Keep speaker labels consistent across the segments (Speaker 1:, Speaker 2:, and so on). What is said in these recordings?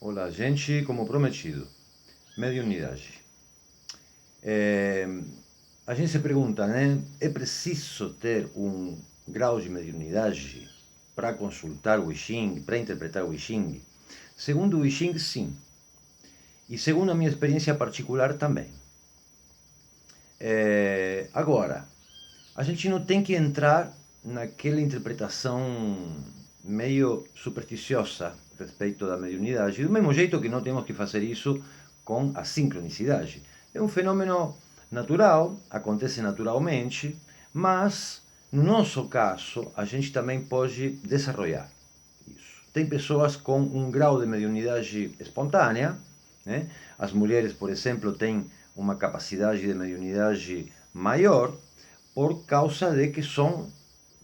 Speaker 1: Olá, gente, como prometido, mediunidade. A gente se pergunta, né? É preciso ter um grau de mediunidade para consultar o I Ching, para interpretar o I Ching? Segundo o I Ching, sim. E segundo a minha experiência particular, também. Agora, a gente não tem que entrar naquela interpretação meio supersticiosa respeito da mediunidade, do mesmo jeito que não temos que fazer isso com a sincronicidade. É um fenômeno natural, acontece naturalmente, mas no nosso caso a gente também pode desenvolver isso. Tem pessoas com um grau de mediunidade espontânea, né? As mulheres, por exemplo, têm uma capacidade de mediunidade maior, por causa de que são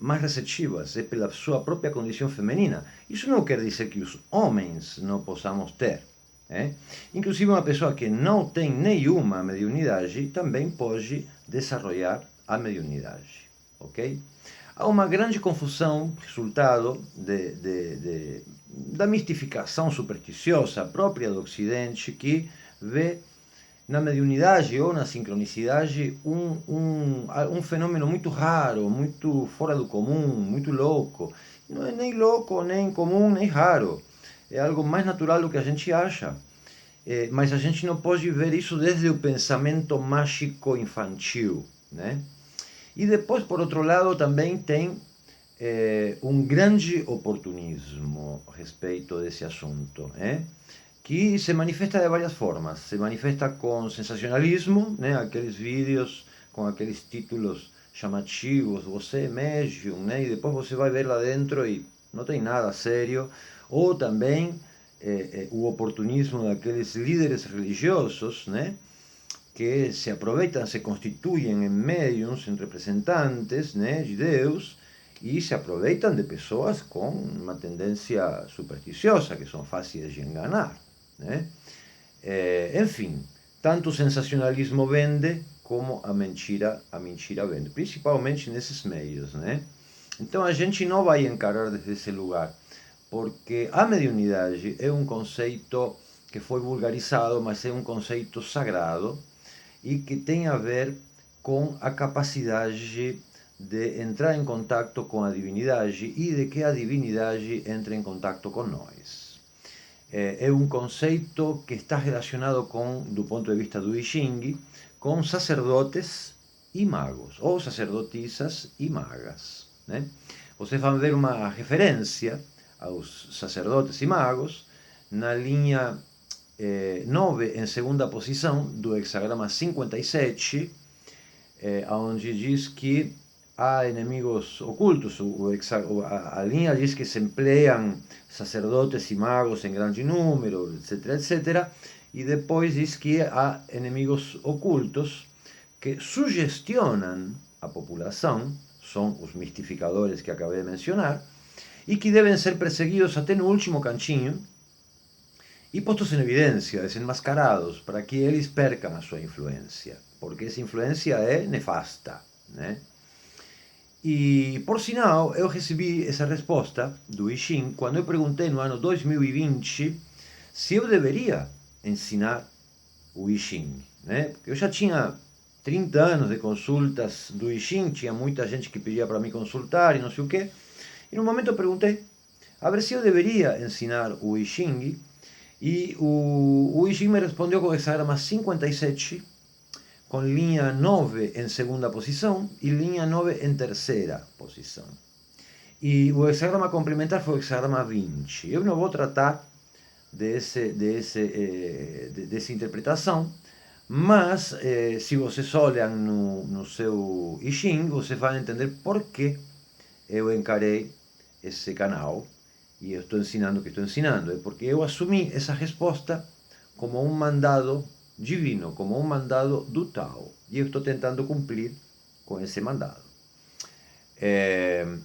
Speaker 1: mais receptivas, é pela sua própria condição feminina. Isso não quer dizer que os homens não possamos ter. Inclusive uma pessoa que não tem nenhuma mediunidade também pode desenvolver a mediunidade. Ok? Há uma grande confusão, resultado da mistificação supersticiosa própria do Ocidente, que vê na mediunidade ou na sincronicidade um fenômeno muito raro, muito fora do comum, muito louco. Não é nem louco, nem comum, nem raro. É algo mais natural do que a gente acha. Mas a gente não pode ver isso desde o pensamento mágico infantil, né? E depois, por outro lado, também tem um grande oportunismo a respeito desse assunto, que se manifesta de várias formas. Se manifesta com sensacionalismo, né? Aqueles vídeos com aqueles títulos chamativos, você é médium, né? E depois você vai ver lá dentro e não tem nada sério. Ou também o oportunismo daqueles líderes religiosos, né? Que se aproveitam, se constituem em médiums, em representantes, né, de Deus, e se aproveitam de pessoas com uma tendência supersticiosa, que são fáceis de enganar, né? Enfim, tanto o sensacionalismo vende, como a mentira vende, principalmente nesses meios, né? Então a gente não vai encarar desde esse lugar, porque a mediunidade é um conceito que foi vulgarizado, mas é um conceito sagrado, e que tem a ver com a capacidade de entrar em contato com a divindade e de que a divindade entre em contato com nós. É um conceito que está relacionado com, do ponto de vista do I Ching, com sacerdotes e magos, ou sacerdotisas e magas, né? Vocês vão ver uma referência aos sacerdotes e magos na linha 9 em segunda posição do hexagrama 57, onde diz que há inimigos ocultos. A linha diz que se empleiam sacerdotes e magos em grande número, etc, etc. E depois diz que há inimigos ocultos que sugestionam a população, são os mistificadores que acabei de mencionar, e que devem ser perseguidos até no último cantinho, e postos em evidência, desenmascarados, para que eles percam a sua influência, porque essa influência é nefasta, né? E, por sinal, eu recebi essa resposta do I Ching quando eu perguntei no ano 2020 se eu deveria ensinar o I Ching, né? Porque eu já tinha 30 anos de consultas do I Ching, tinha muita gente que pedia para me consultar e não sei o quê. E no momento eu perguntei a ver se eu deveria ensinar o I Ching, e o I Ching me respondeu com o hexagrama 57, com linha 9 em segunda posição e linha 9 em terceira posição. E o hexagrama complementar foi o hexagrama 20. Eu não vou tratar dessa interpretação, mas se vocês olham no seu I Ching, vocês vão entender por que eu encarei esse canal e eu estou ensinando o que estou ensinando. É porque eu assumi essa resposta como um mandado divino, como um mandado do Tao. E eu estou tentando cumprir com esse mandado.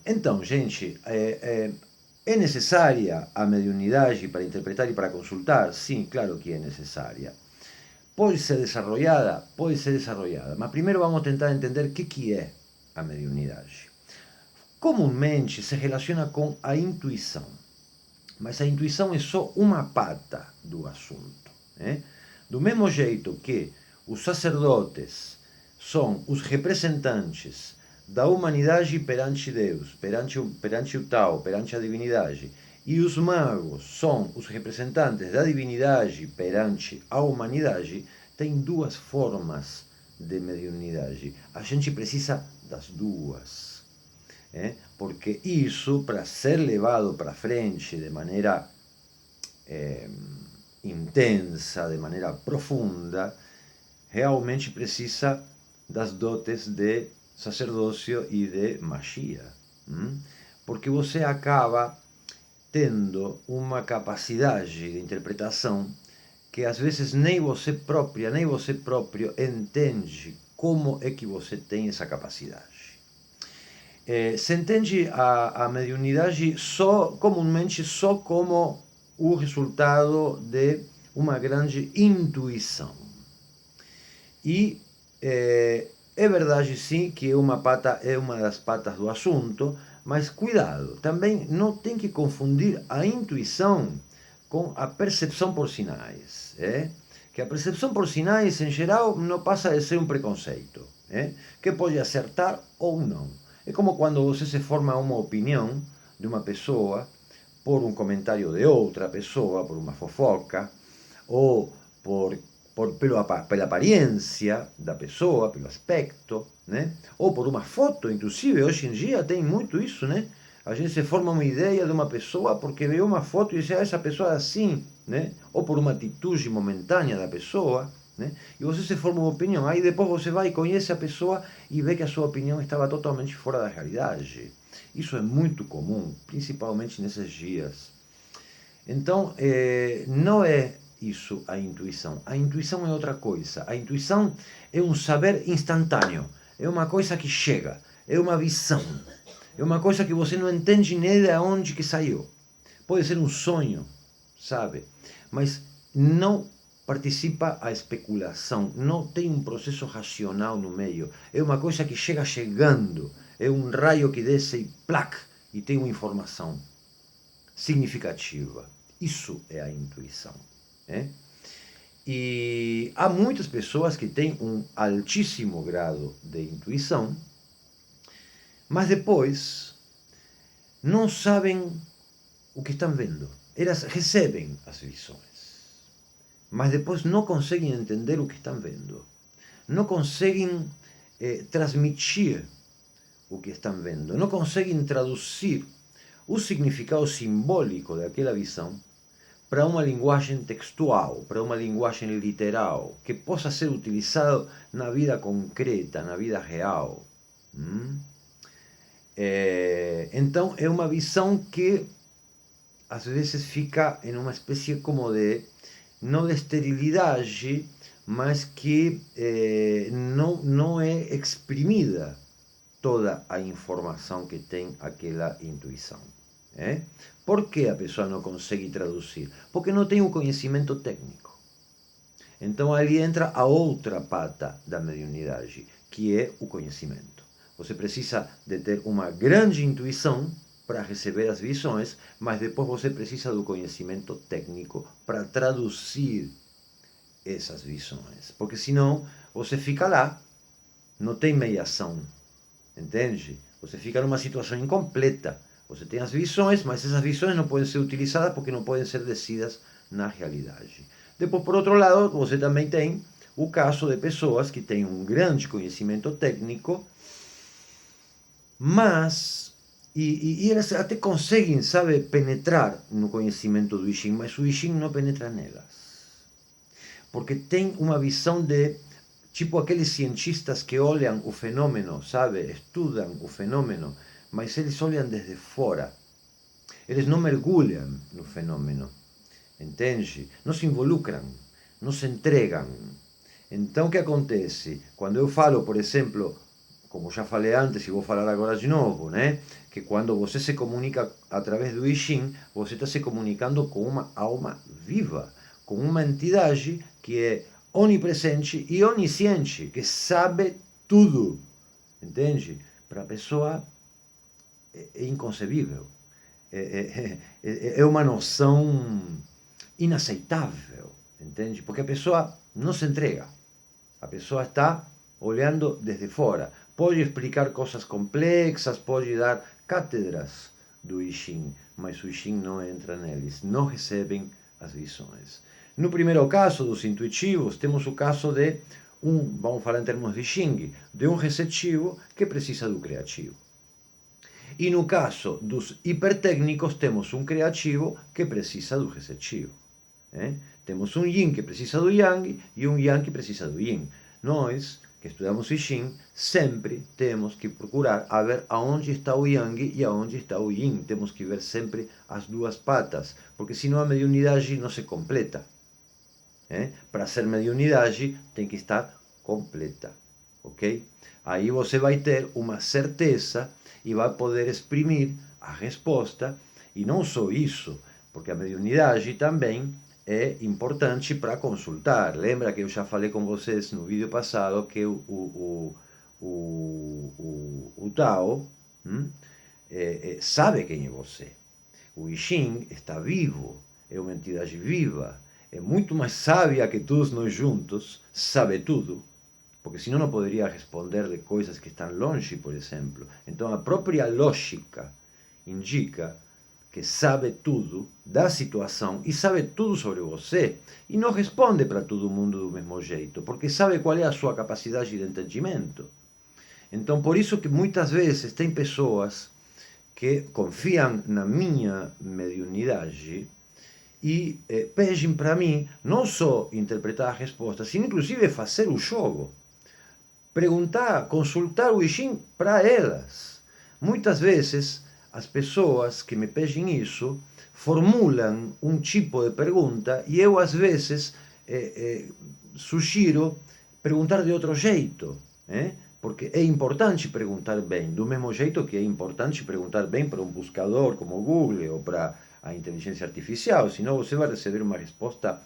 Speaker 1: Então, gente, é necessária a mediunidade para interpretar e para consultar? Sim, claro que é necessária. Pode ser desarrollada? Pode ser desarrollada. Mas primeiro vamos tentar entender o que é a mediunidade. Comumente se relaciona com a intuição. mas a intuição é só uma pata do assunto. Do mesmo jeito que os sacerdotes são os representantes da humanidade perante Deus, perante o Tao, perante a divindade, e os magos são os representantes da divindade perante a humanidade, tem duas formas de mediunidade. A gente precisa das duas. Porque isso, para ser levado para frente de maneira intensa, de maneira profunda, realmente precisa das dotes de sacerdócio e de magia. Porque você acaba tendo uma capacidade de interpretação que às vezes nem você próprio entende como é que você tem essa capacidade. Se entende a mediunidade comumente só como o resultado de uma grande intuição. E é verdade sim que é uma das patas do assunto, mas cuidado, também não tem que confundir a intuição com a percepção por sinais. Que a percepção por sinais, em geral, não passa de ser um preconceito, que pode acertar ou não. É como quando você se forma uma opinião de uma pessoa por um comentário de outra pessoa, por uma fofoca, ou pela aparência da pessoa, pelo aspecto, ou por uma foto, inclusive, hoje em dia tem muito isso, A gente se forma uma ideia de uma pessoa porque vê uma foto e diz, essa pessoa é assim, Ou por uma atitude momentânea da pessoa, E você se forma uma opinião, aí depois você vai e conhece a pessoa e vê que a sua opinião estava totalmente fora da realidade. Isso é muito comum, principalmente nesses dias. Então, não é isso a intuição. A intuição é outra coisa. A intuição é um saber instantâneo. É uma coisa que chega. É uma visão. É uma coisa que você não entende nem de onde que saiu. Pode ser um sonho, sabe? Mas não participa a especulação. Não tem um processo racional no meio. É uma coisa que chega chegando. É um raio que desce e plac, e tem uma informação significativa. Isso é a intuição. E há muitas pessoas que têm um altíssimo grado de intuição, mas depois não sabem o que estão vendo. Elas recebem as visões, mas depois não conseguem entender o que estão vendo. Não conseguem transmitir o que estão vendo. Não conseguem traduzir o significado simbólico daquela visão para uma linguagem textual, para uma linguagem literal, que possa ser utilizado na vida concreta, na vida real. Então é uma visão que às vezes fica em uma espécie como de, não de esterilidade, mas que não é exprimida toda a informação que tem aquela intuição. Por que a pessoa não consegue traduzir? Porque não tem o conhecimento técnico. Então ali entra a outra pata da mediunidade, que é o conhecimento. Você precisa de ter uma grande intuição para receber as visões, mas depois você precisa do conhecimento técnico para traduzir essas visões. Porque senão você fica lá, não tem meiação, entende? Você fica numa situação incompleta. Você tem as visões, mas essas visões não podem ser utilizadas porque não podem ser descidas na realidade. Depois, por outro lado, você também tem o caso de pessoas que têm um grande conhecimento técnico, mas e elas até conseguem, sabe, penetrar no conhecimento do I Ching, mas o I Ching não penetra nelas. Porque tem uma visão de, tipo aqueles cientistas que olham o fenômeno, sabe, estudam o fenômeno, mas eles olham desde fora. Eles não mergulham no fenômeno, entende? Não se involucram, não se entregam. Então o que acontece? Quando eu falo, por exemplo, como já falei antes e vou falar agora de novo, que quando você se comunica através do I Ching, você está se comunicando com uma alma viva, com uma entidade que é onipresente e onisciente, que sabe tudo, entende? Para a pessoa é inconcebível. é uma noção inaceitável, entende? Porque a pessoa não se entrega. A pessoa está olhando desde fora. Pode explicar coisas complexas, pode dar cátedras do I Ching, mas o I Ching não entra neles, não recebem as visões. No primeiro caso dos intuitivos, temos o caso de vamos falar em termos de I Ching, de um receptivo que precisa do criativo. E no caso dos hipertécnicos, temos um criativo que precisa do receptivo. Temos um yin que precisa do yang e um yang que precisa do yin. Nós, que estudamos I Ching, sempre temos que procurar a ver aonde está o yang e aonde está o yin. Temos que ver sempre as duas patas, porque senão a mediunidade não se completa. Para ser mediunidade tem que estar completa, ok? Aí você vai ter uma certeza e vai poder exprimir a resposta, e não só isso, porque a mediunidade também é importante para consultar. Lembra que eu já falei com vocês no vídeo passado que o Tao sabe quem é você. O I Ching está vivo, é uma entidade viva, é muito mais sábia que todos nós juntos, sabe tudo, porque senão não poderia responder de coisas que estão longe, por exemplo. Então a própria lógica indica que sabe tudo da situação e sabe tudo sobre você, e não responde para todo mundo do mesmo jeito, porque sabe qual é a sua capacidade de entendimento. Então por isso que muitas vezes tem pessoas que confiam na minha mediunidade e pedem para mim não só interpretar a resposta, sino inclusive fazer o jogo. Perguntar, consultar o I Ching para elas. Muitas vezes as pessoas que me pedem isso formulam um tipo de pergunta e eu às vezes sugiro perguntar de outro jeito, porque é importante perguntar bem, do mesmo jeito que é importante perguntar bem para um buscador como o Google ou para a inteligência artificial, senão você vai receber uma resposta,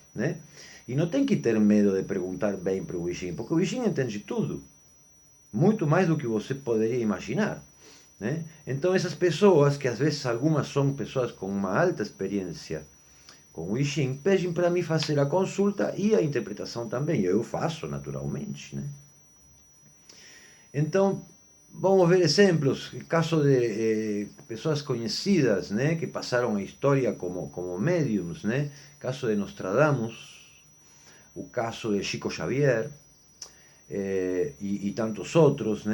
Speaker 1: E não tem que ter medo de perguntar bem para o I Ching, porque o I Ching entende tudo, muito mais do que você poderia imaginar. Então essas pessoas, que às vezes algumas são pessoas com uma alta experiência com o I Ching, pedem para mim fazer a consulta e a interpretação também. Eu faço naturalmente. Então, vamos ver exemplos, caso de pessoas conhecidas, que passaram a história como médiums, caso de Nostradamus, o caso de Chico Xavier e tantos outros,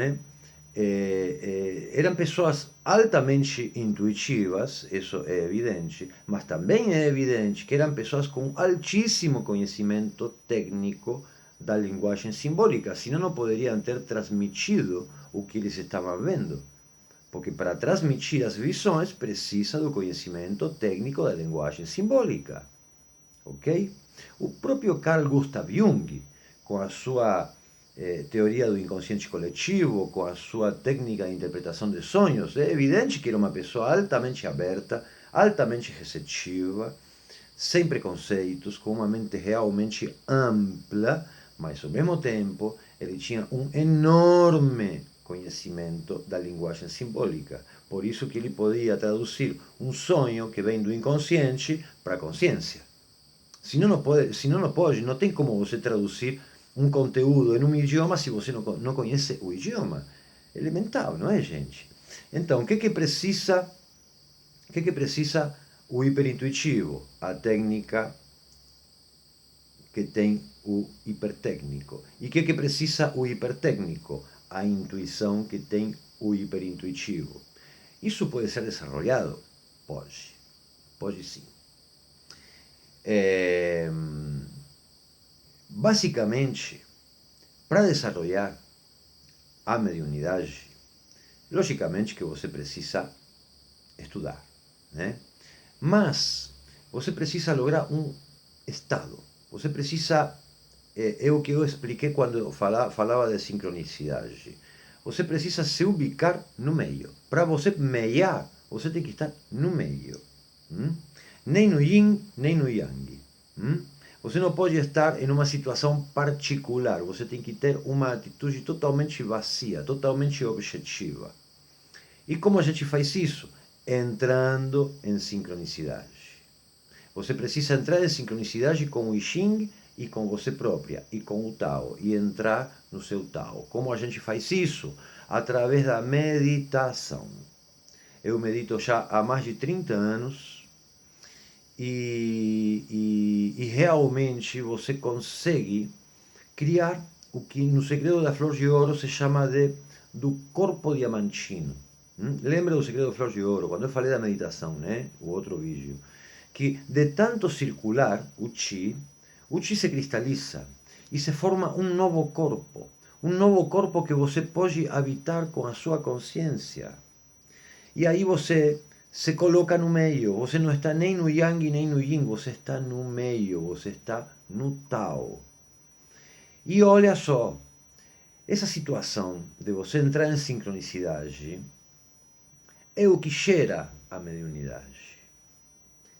Speaker 1: eram pessoas altamente intuitivas, isso é evidente, mas também é evidente que eram pessoas com altíssimo conhecimento técnico da linguagem simbólica, senão não poderiam ter transmitido o que eles estavam vendo. Porque para transmitir as visões precisa do conhecimento técnico da linguagem simbólica. Ok? O próprio Carl Gustav Jung, com a sua teoria do inconsciente coletivo, com a sua técnica de interpretação de sonhos, é evidente que era uma pessoa altamente aberta, altamente receptiva, sem preconceitos, com uma mente realmente ampla, mas ao mesmo tempo ele tinha um enorme conhecimento da linguagem simbólica. Por isso que ele podia traduzir um sonho que vem do inconsciente para a consciência. Senão não tem como você traduzir um conteúdo em um idioma se você não conhece o idioma. Elemental, não é, gente? Então, o que precisa o hiperintuitivo? A técnica que tem o hipertécnico. E o que precisa o hipertécnico? A intuição que tem o hiperintuitivo. Isso pode ser desenvolvido? Pode. Pode sim. Basicamente, para desenvolver a mediunidade, logicamente que você precisa estudar, mas você precisa lograr um estado. Você precisa, é o que eu expliquei quando falava de sincronicidade. Você precisa se ubicar no meio. Para você meiar, você tem que estar no meio. Nem no yin, nem no yang. Você não pode estar em uma situação particular. Você tem que ter uma atitude totalmente vazia, totalmente objetiva. E como a gente faz isso? entrando em sincronicidade. Você precisa entrar em sincronicidade com o I Ching e com você própria, e com o Tao, e entrar no seu Tao. Como a gente faz isso? Através da meditação. Eu medito já há mais de 30 anos e realmente você consegue criar o que no Segredo da Flor de Ouro se chama do corpo diamantino. Lembra do Segredo da Flor de Ouro, quando eu falei da meditação, né? O outro vídeo. Que de tanto circular o Chi se cristaliza e se forma um novo corpo. Um novo corpo que você pode habitar com a sua consciência. E aí você se coloca no meio. Você não está nem no Yang nem no Yin. Você está no meio. Você está no Tao. E olha só. Essa situação de você entrar em sincronicidade é o que gera a mediunidade.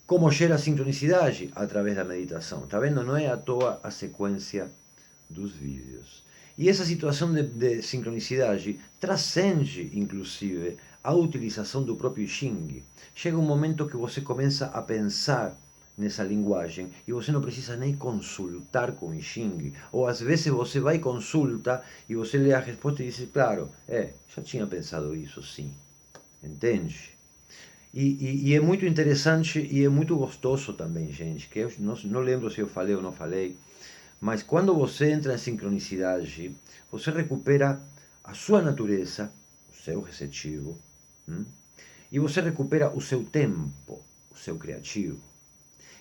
Speaker 1: Como gera a sincronicidade? Através da meditação. Tá vendo? Não é à toa a sequência dos vídeos. E essa situação de sincronicidade transcende, inclusive, a utilização do próprio Xing. Chega um momento que você começa a pensar nessa linguagem e você não precisa nem consultar com o Xing. Ou às vezes você vai e consulta e você lê a resposta e diz, claro, já tinha pensado isso, sim. Entende? E é muito interessante e é muito gostoso também, gente, que eu não lembro se eu falei ou não falei, mas quando você entra em sincronicidade, você recupera a sua natureza, o seu receptivo, e você recupera o seu tempo, o seu criativo.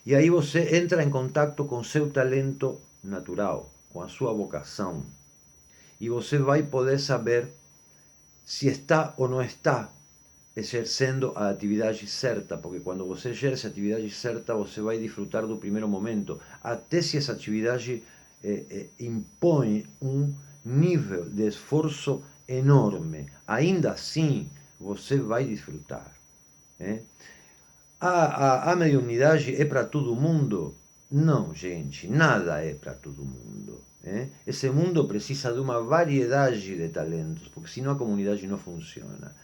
Speaker 1: E aí você entra em contato com o seu talento natural, com a sua vocação. E você vai poder saber se está ou não está exercendo a atividade certa, porque quando você exerce a atividade certa, você vai desfrutar do primeiro momento, até se essa atividade impõe um nível de esforço enorme. Ainda assim, você vai desfrutar. A mediunidade é para todo mundo? Não, gente, nada é para todo mundo. Esse mundo precisa de uma variedade de talentos, porque senão a comunidade não funciona.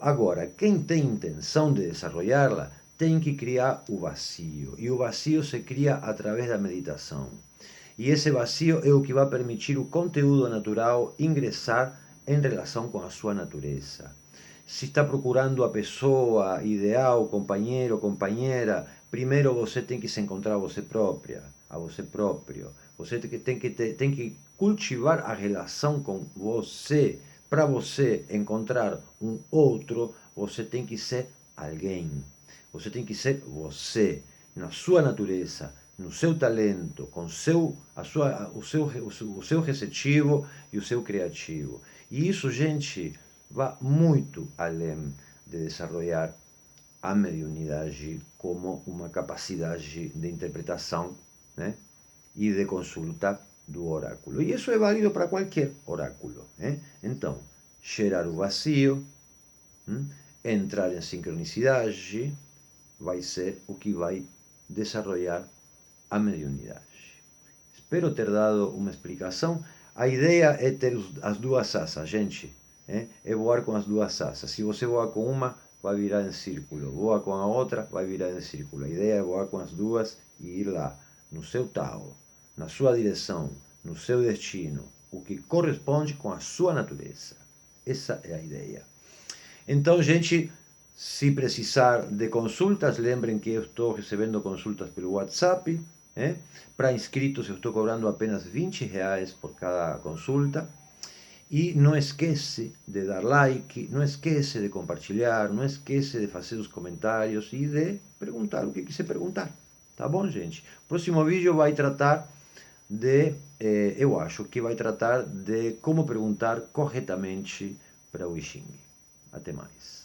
Speaker 1: Agora, quem tem intenção de desarrollá-la tem que criar o vazio. E o vazio se cria através da meditação. E esse vazio é o que vai permitir o conteúdo natural ingressar em relação com a sua natureza. Se está procurando a pessoa ideal, companheiro, companheira, primeiro você tem que se encontrar a você própria, a você próprio. Você tem que cultivar a relação com você. Para você encontrar um outro, você tem que ser alguém. Você tem que ser você, na sua natureza, no seu talento, com o seu receptivo e o seu criativo. E isso, gente, vai muito além de desenvolver a mediunidade como uma capacidade de interpretação, né? E de consulta do oráculo. E isso é válido para qualquer oráculo. Então, gerar o vazio, entrar em sincronicidade, vai ser o que vai desenvolver a mediunidade. Espero ter dado uma explicação. A ideia é ter as duas asas, gente. É voar com as duas asas. Se você voar com uma, vai virar em círculo. Voa com a outra, vai virar em círculo. A ideia é voar com as duas e ir lá, no seu Tao, na sua direção, no seu destino, o que corresponde com a sua natureza. Essa é a ideia. Então, gente, se precisar de consultas, lembrem que eu estou recebendo consultas pelo WhatsApp. Para inscritos, eu estou cobrando apenas R$20 por cada consulta. E não esquece de dar like, não esquece de compartilhar, não esquece de fazer os comentários e de perguntar o que quiser perguntar. Tá bom, gente? O próximo vídeo vai tratar eu acho que vai tratar de como perguntar corretamente para o I Ching. Até mais.